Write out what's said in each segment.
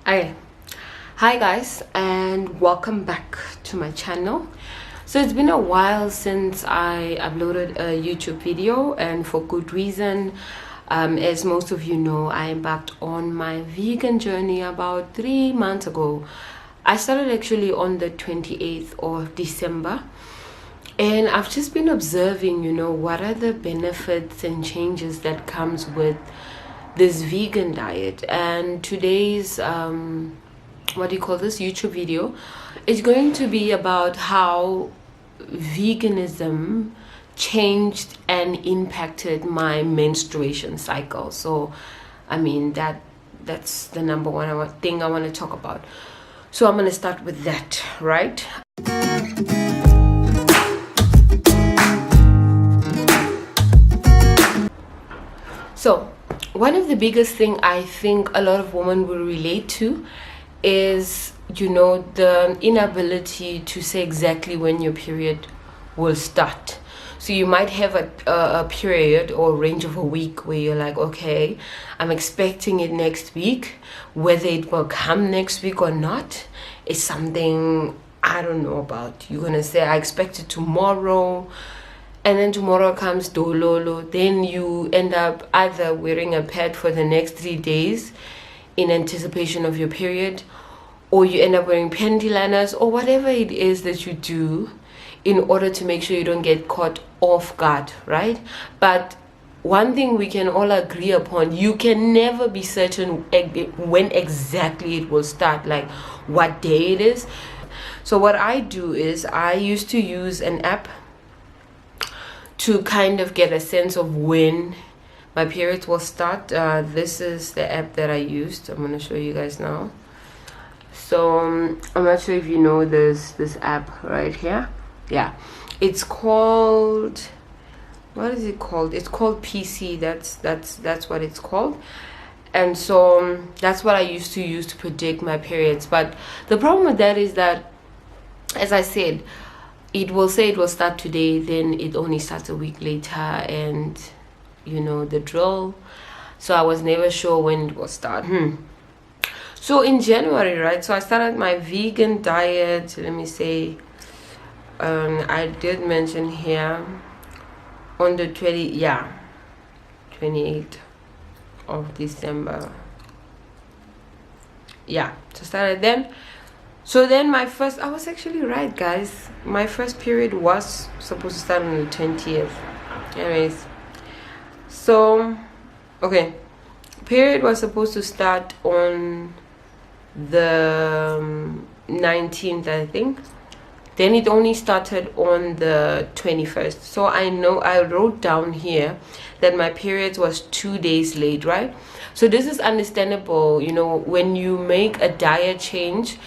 Okay. Hi guys, and welcome back to my channel. So it's been a while since I uploaded a YouTube video, and for good reason. As most of you know, I embarked on my vegan journey about 3 months ago. I started actually on the 28th of December, and I've just been observing, what are the benefits and changes that comes with this vegan diet. And today's what do you call this YouTube video is going to be about how veganism changed and impacted my menstruation cycle. So I mean that's the number one thing I want to talk about. So I'm going to start with that, right? So one of the biggest thing I think a lot of women will relate to is the inability to say exactly when your period will start. So you might have a period or range of a week where you're like, okay, I'm expecting it next week. Whether it will come next week or not is something I don't know about. You're gonna say, I expect it tomorrow, and then tomorrow comes dololo. Then you end up either wearing a pad for the next 3 days in anticipation of your period, or you end up wearing panty liners, or whatever it is that you do in order to make sure you don't get caught off guard, right? But one thing we can all agree upon, you can never be certain when exactly it will start, like what day it is. So what I do is I used to use an app to kind of get a sense of when my period will start. This is the app that I used. I'm going to show you guys now. So I'm not sure if you know this app right here. Yeah, it's called, what is it called? It's called PC. That's what it's called. And so that's what I used to use to predict my periods. But the problem with that is that, as I said, it will say it will start today, then it only starts a week later, and you know the drill. So I was never sure when it will start. So in January, right, so I started my vegan diet. Let me say, I did mention here on the 28th of December. Yeah, so started then. So then I was actually right, guys. My first period was supposed to start on the 20th. Anyways, so, okay. Period was supposed to start on the 19th, I think. Then it only started on the 21st. So I know I wrote down here that my period was 2 days late, right? So this is understandable. When you make a diet change,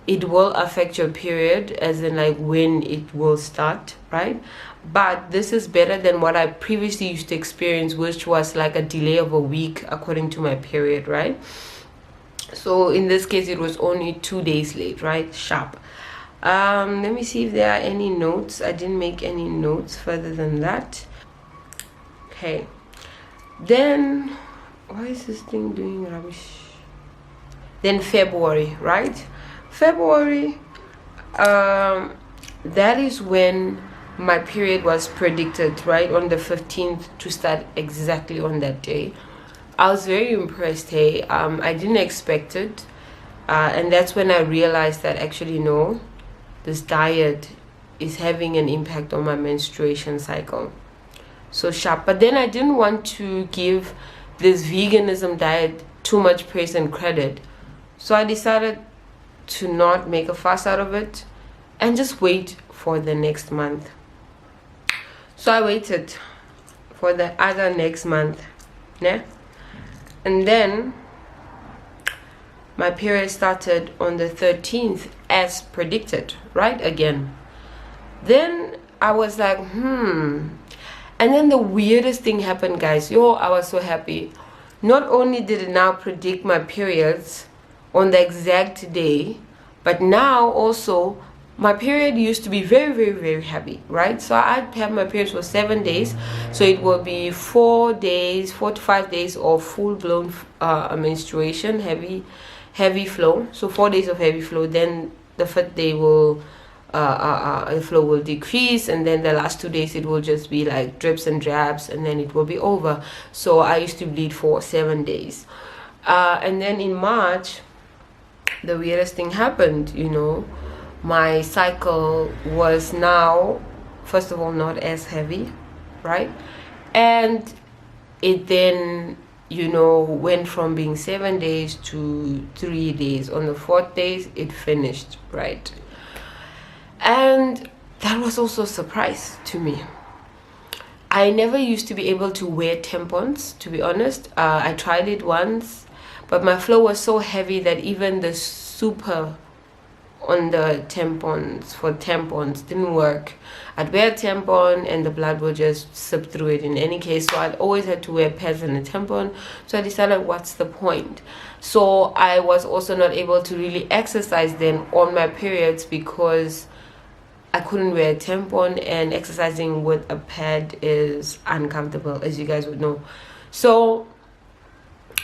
it will affect your period, as in like when it will start, right? But this is better than what I previously used to experience, which was like a delay of a week according to my period, right? So in this case, it was only 2 days late, right? Sharp. Let me see if there are any notes. I didn't make any notes further than that. Okay. Then, why is this thing doing rubbish? Then February, right? February, that is when my period was predicted, right, on the 15th to start exactly on that day. I was very impressed. Hey, I didn't expect it, and that's when I realized that actually no, this diet is having an impact on my menstruation cycle. So sharp. But then I didn't want to give this veganism diet too much praise and credit, so I decided to not make a fuss out of it and just wait for the next month. So I waited for the other next month, yeah? And then my period started on the 13th as predicted, right? Again. Then I was like, And then the weirdest thing happened, guys. I was so happy. Not only did it now predict my periods on the exact day, but now also my period used to be very, very, very heavy, right? So I'd have my periods for 7 days, so it will be 4 to 5 days of full-blown menstruation, heavy heavy flow, so 4 days of heavy flow, then the 5th day will the flow will decrease, and then the last 2 days it will just be like drips and drabs, and then it will be over. So I used to bleed for 7 days, and then in March the weirdest thing happened. My cycle was now, first of all, not as heavy, right? And it then went from being 7 days to 3 days. On the 4th day it finished, right? And that was also a surprise to me. I never used to be able to wear tampons, to be honest. I tried it once, but my flow was so heavy that even the super on the tampons didn't work. I'd wear a tampon and the blood would just sip through it in any case, so I'd always had to wear pads and a tampon. So I decided, what's the point? So I was also not able to really exercise then on my periods because I couldn't wear a tampon, and exercising with a pad is uncomfortable, as you guys would know. So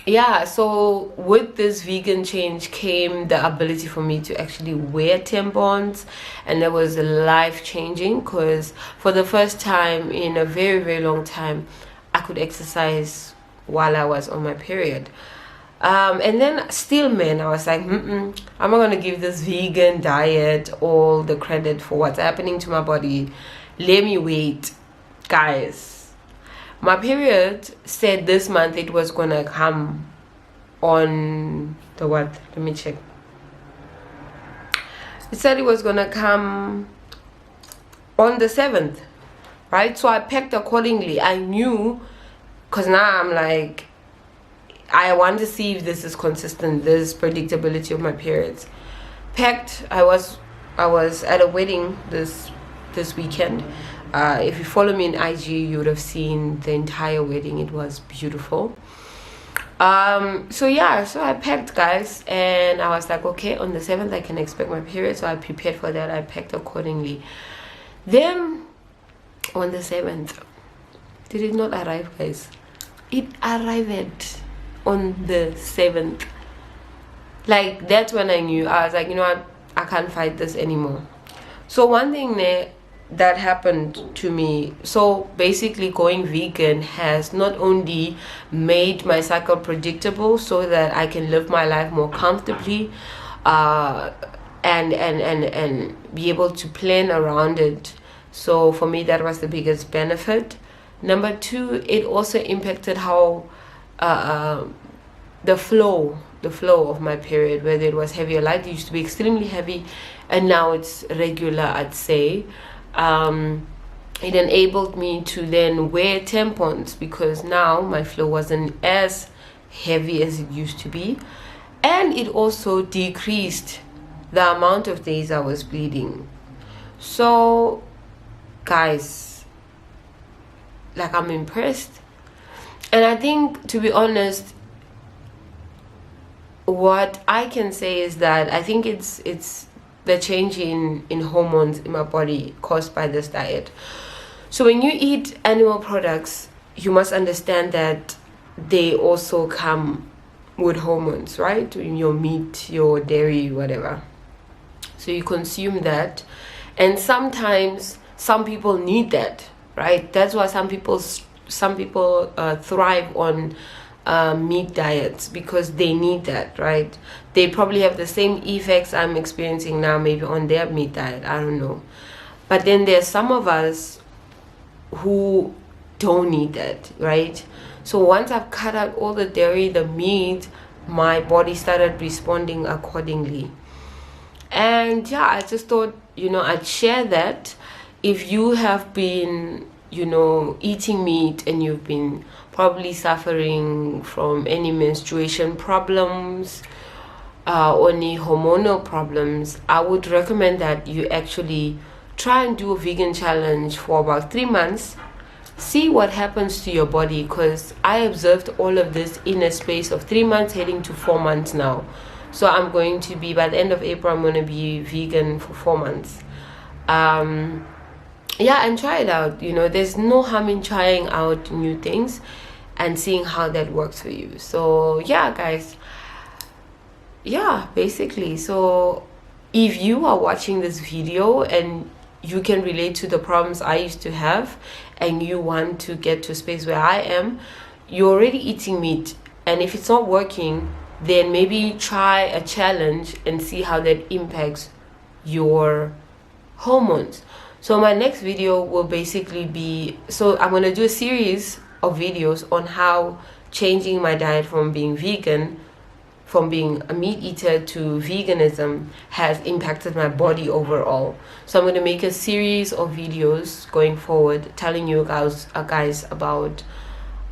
yeah, so with this vegan change came the ability for me to actually wear tampons, and that was life-changing because for the first time in a very, very long time I could exercise while I was on my period. And then still, man, I was like, I'm not gonna give this vegan diet all the credit for what's happening to my body. Let me wait. Guys, my period said this month it was gonna come on the what? Let me check. It said it was gonna come on the 7th, right? So I packed accordingly. I knew, because now I'm like, I want to see if this is consistent, this predictability of my periods. Packed. I was at a wedding this weekend. If you follow me in IG, you would have seen the entire wedding. It was beautiful. So I packed, guys, and I was like, okay, on the 7th I can expect my period, so I prepared for that. I packed accordingly. Then on the 7th, did it not arrive, guys? It arrived on the 7th. Like, that's when I knew. I was like, you know what, I can't fight this anymore. So one thing that happened to me, so basically going vegan has not only made my cycle predictable so that I can live my life more comfortably, and be able to plan around it. So for me, that was the biggest benefit. Number two, it also impacted how the flow of my period, whether it was heavy or light. It used to be extremely heavy, and now it's regular, I'd say. It enabled me to then wear tampons because now my flow wasn't as heavy as it used to be, and it also decreased the amount of days I was bleeding. So guys, like, I'm impressed. And I think, to be honest, what I can say is that I think it's the change in hormones in my body caused by this diet. So when you eat animal products, you must understand that they also come with hormones, right? In your meat, your dairy, whatever. So you consume that, and sometimes some people need that, right? That's why some people thrive on meat diets, because they need that, right? They probably have the same effects I'm experiencing now, maybe on their meat diet, I don't know. But then there's some of us who don't need that, right? So once I've cut out all the dairy, the meat, my body started responding accordingly. And yeah, I just thought, I'd share that. If you have been, eating meat and you've been probably suffering from any menstruation problems or any hormonal problems, I would recommend that you actually try and do a vegan challenge for about 3 months. See what happens to your body, because I observed all of this in a space of 3 months heading to 4 months now. So I'm going to be, by the end of April, I'm going to be vegan for 4 months. And try it out. There's no harm in trying out new things and seeing how that works for you. So yeah, guys, yeah, basically. So if you are watching this video and you can relate to the problems I used to have, and you want to get to a space where I am, you're already eating meat, and if it's not working, then maybe try a challenge and see how that impacts your hormones. So my next video will basically be, so I'm going to do a series of videos on how changing my diet from being vegan, from being a meat eater to veganism, has impacted my body overall. So I'm going to make a series of videos going forward telling you guys about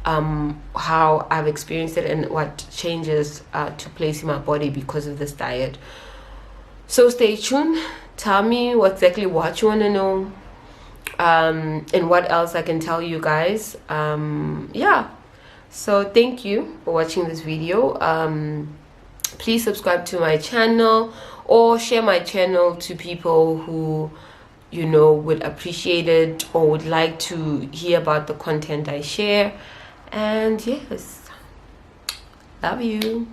how I've experienced it and what changes took place in my body because of this diet. So stay tuned. Tell me exactly what you want to know, and what else I can tell you guys. Yeah, so thank you for watching this video. Please subscribe to my channel or share my channel to people who would appreciate it or would like to hear about the content I share. And yes, love you.